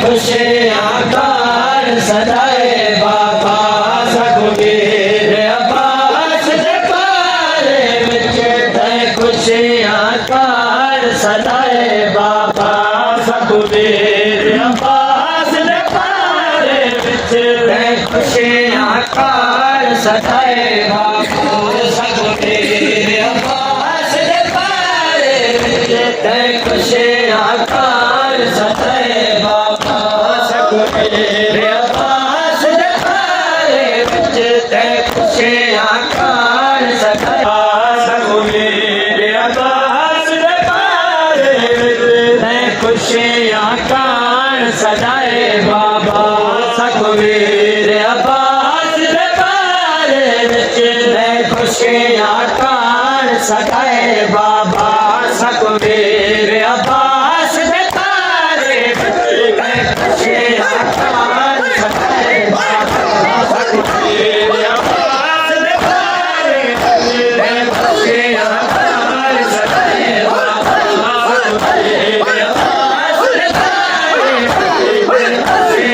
खुशियां कार सदाए बाबा सखबीर अब्बास दे पारे विच खुशियां कार सदाए बाबा सखबीर अब्बास दे पारे विच खुशियां कार सदाए बाबा सखबीर अब्बास दे पारे विच खुशियां कार सदाए बाबा सखबीर अब्बास दे पारे विच खुशियां कार सदाए सखबीर अब्बास दे पारे विच खुशियां कार सदाए बाबा सखबीर अब्बास दे पारे विच खुशियां कार सदाए बाबा सखबीर अब्बास दे पारे विच खुशियां कार सदाए बाबा सखबीर अब्बास दे पारे विच खुशियां कार सदाए बाबा सखबीर अब्बास दे पारे विच खुशियां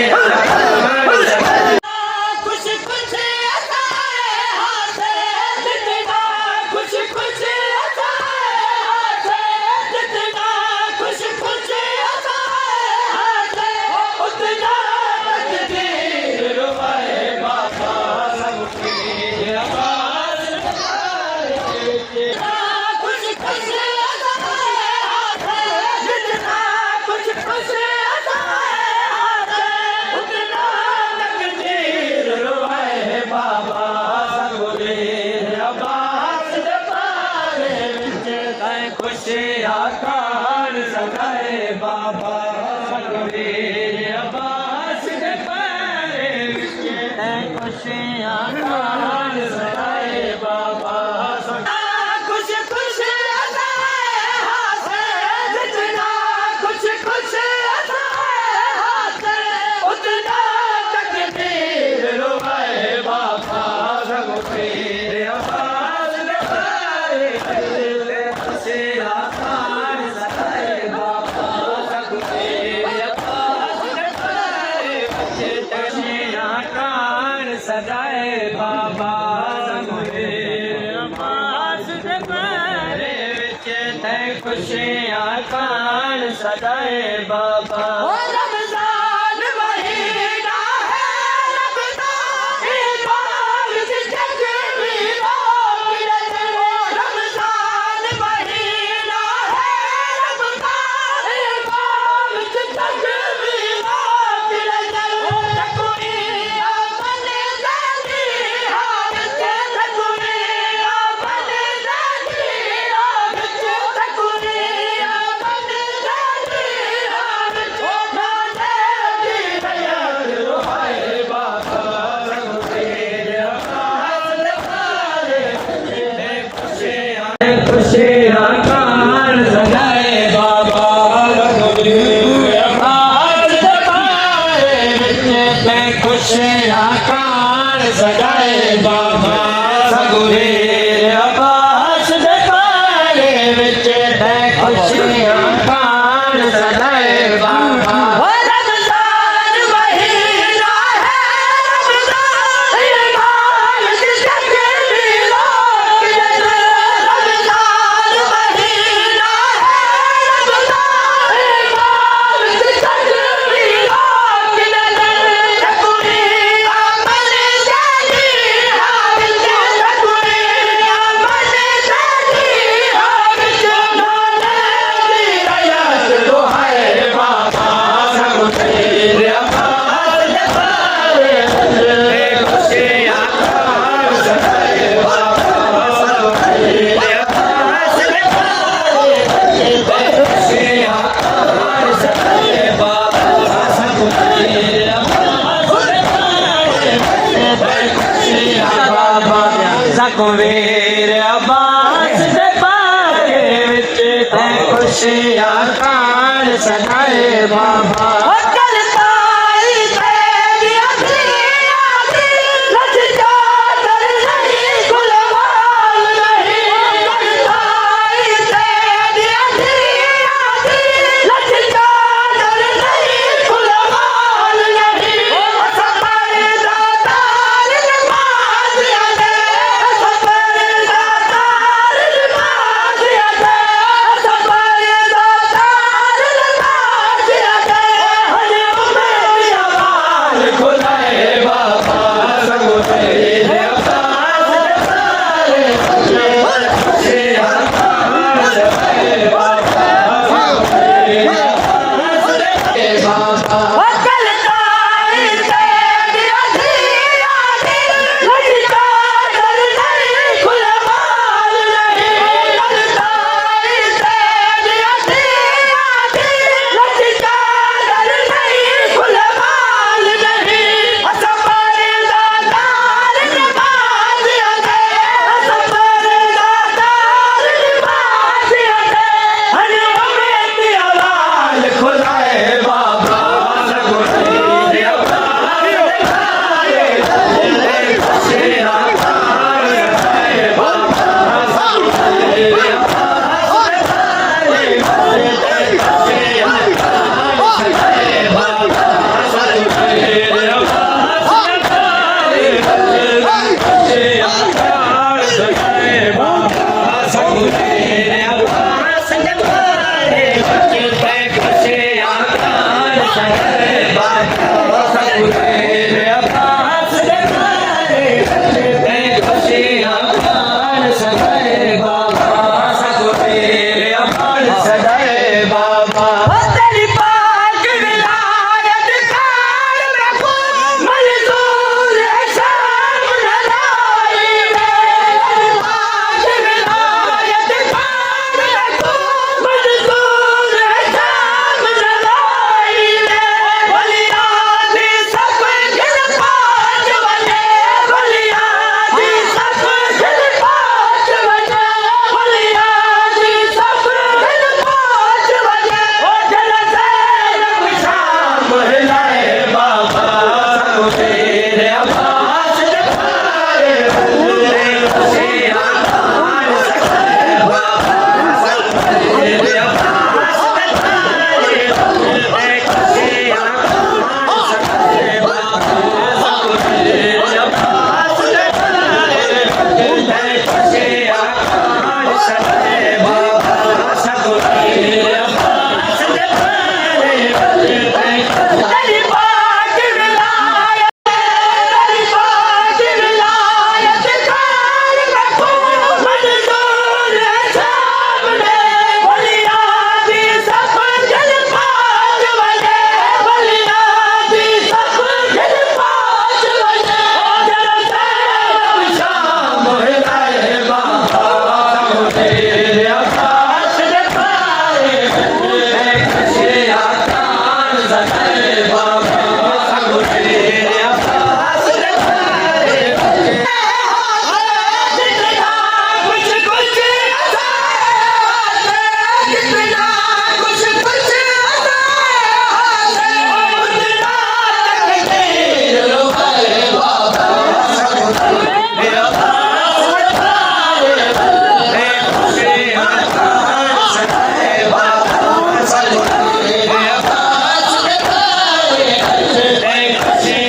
कार सदाए खुश खुश असाए हाथे जितना खुश खुश असाए हाथे जितना खुश खुश असाए हाथे उतना तकदीर रुवाए बाबा सखबीर अब्बास दे पारे खुश खुश असाए हाथे जितना खुश खुश असाए हाथे उतना तकदीर रुवाए बाबा सखबीर अब्बास दे पारे विच खुशियां कार सदाए बाबा सखबीर अब्बास दे पारे विच खुशियां कार सदाए बाबा खुश खुश असाए हाथे जितना खुश खुश असाए हाथे उतना तकदीर रुवाए बाबा सखबीर अब्बास दे पारे खुशियां कार सदाए बाबा सखबीर अब्बास दे पारे खुशियां कार सदाए बाबा सखबीर अब्बास दे पारे विच खुशियां कार सदाए बाबा रमजान महीना है रमजान इबादत जग में मोहब्बत रमजान महीना है रमजान इबादत जग में मोहब्बत तकोई अमन जानी हालत तकोई अमन जानी हालत तकोई अमन जानी हालत माने की नयन रुहाए बाबा सखबीर अब्बास दे पारे खुशियां कार सदाए बाबा सखबीर अब्बास दे पारे विच खुशियां कार सदाए बाबा सखबीर अब्बास दे पारे विच खुशियां कार सदाए बाबा रमजान महीना है रमजान इबादत जग में मोहब्बत रमजान महीना है रमजान इबादत जग में मोहब्बत तकोई अमन जानी हालत तकोई अमन जानी हालत माने की नयन रुहाए बाबा सखबीर अब्बास दे पारे खुशियां कार सदाए बाबा सखबीर अब्बास दे पारे खुशियां कार सदाए बाबा सखबीर अब्बास दे पारे खुशियां बाबा सखबीर अब्बास दे पारे विच खुशियां कार सदाए बाबा करताई तेरी अखियाँ लज जातर नहीं गुलवाल नहीं करताई तेरी अखियाँ लज जातर नहीं गुलवाल वकलताई तेरी आधी आधी लचका दर नहीं खुलमाल नहीं वकलताई तेरी आधी आधी लचका दर नहीं खुलमाल नहीं असबर दातार निभाज अदे असबर दातार निभाज अदे हरि अमृत अलाल खुलाए बाबा सगुनी अवतार दिखाए खुशी आकार है बाबा सगुनी अवतार दिखाए खुशी आकार है बाबा सगुनी अवतार दिखाए खुशी आकार है बाबा सगुनी अवतार दिखाए खुशी आकार है बाबा सगुनी अवतार दिखाए खुशी आकार है बाबा सगुनी अवतार सदाए बाबा तेरी पाक विलायत कार रखो मंजूर है शाम नलाई तेरी पाक विलायत कार रखो मंजूर है शाम नलाई बलिया दी सब गिर पाँच बजे बलिया दी सब गिर पाँच बजे बलिया दी सब गिर पाँच बजे ओ जल से शाम महिलाए बाबा सगुनी अवतार दिखाए खुशी आकार है बाबा सगुनी अवतार दिखाए खुशी आकार है बाबा सगुनी अवतार दिखाए खुशी आकार है बाबा सगुनी अवतार दिखाए तेरी पाक विलायत तेरी पाक विलायत कार रखो मंजूर है सामने बलिया दी सब गिर पाँच बजे बलिया दी सब गिर पाँच बजे ओ जल से शाम महिलाए बाबा सगुनी अवतार दिखाए खुशी आकार है बाबा सगुनी अवतार दिखाए कितना कुछ कुछ कितना कुछ कुछ खुशी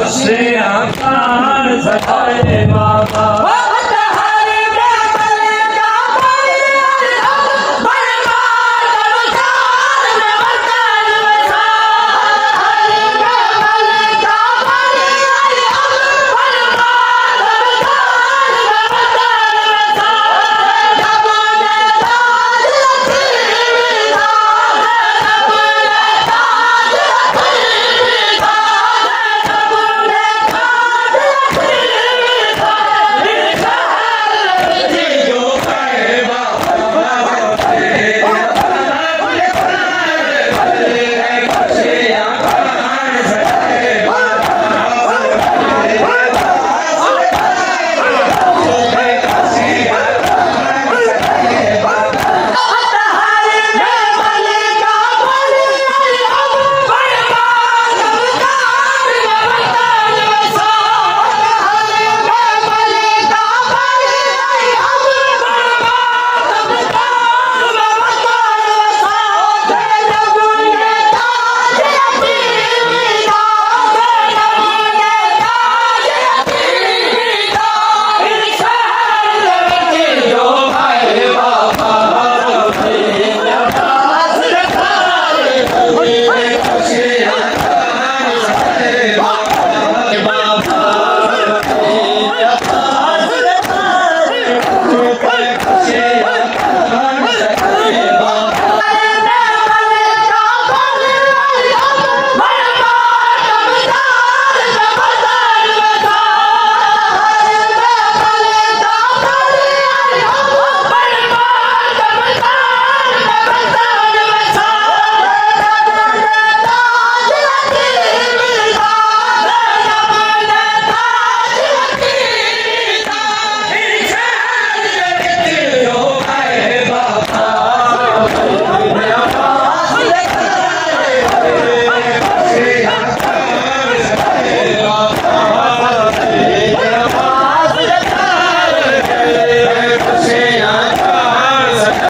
आशियां कान सताए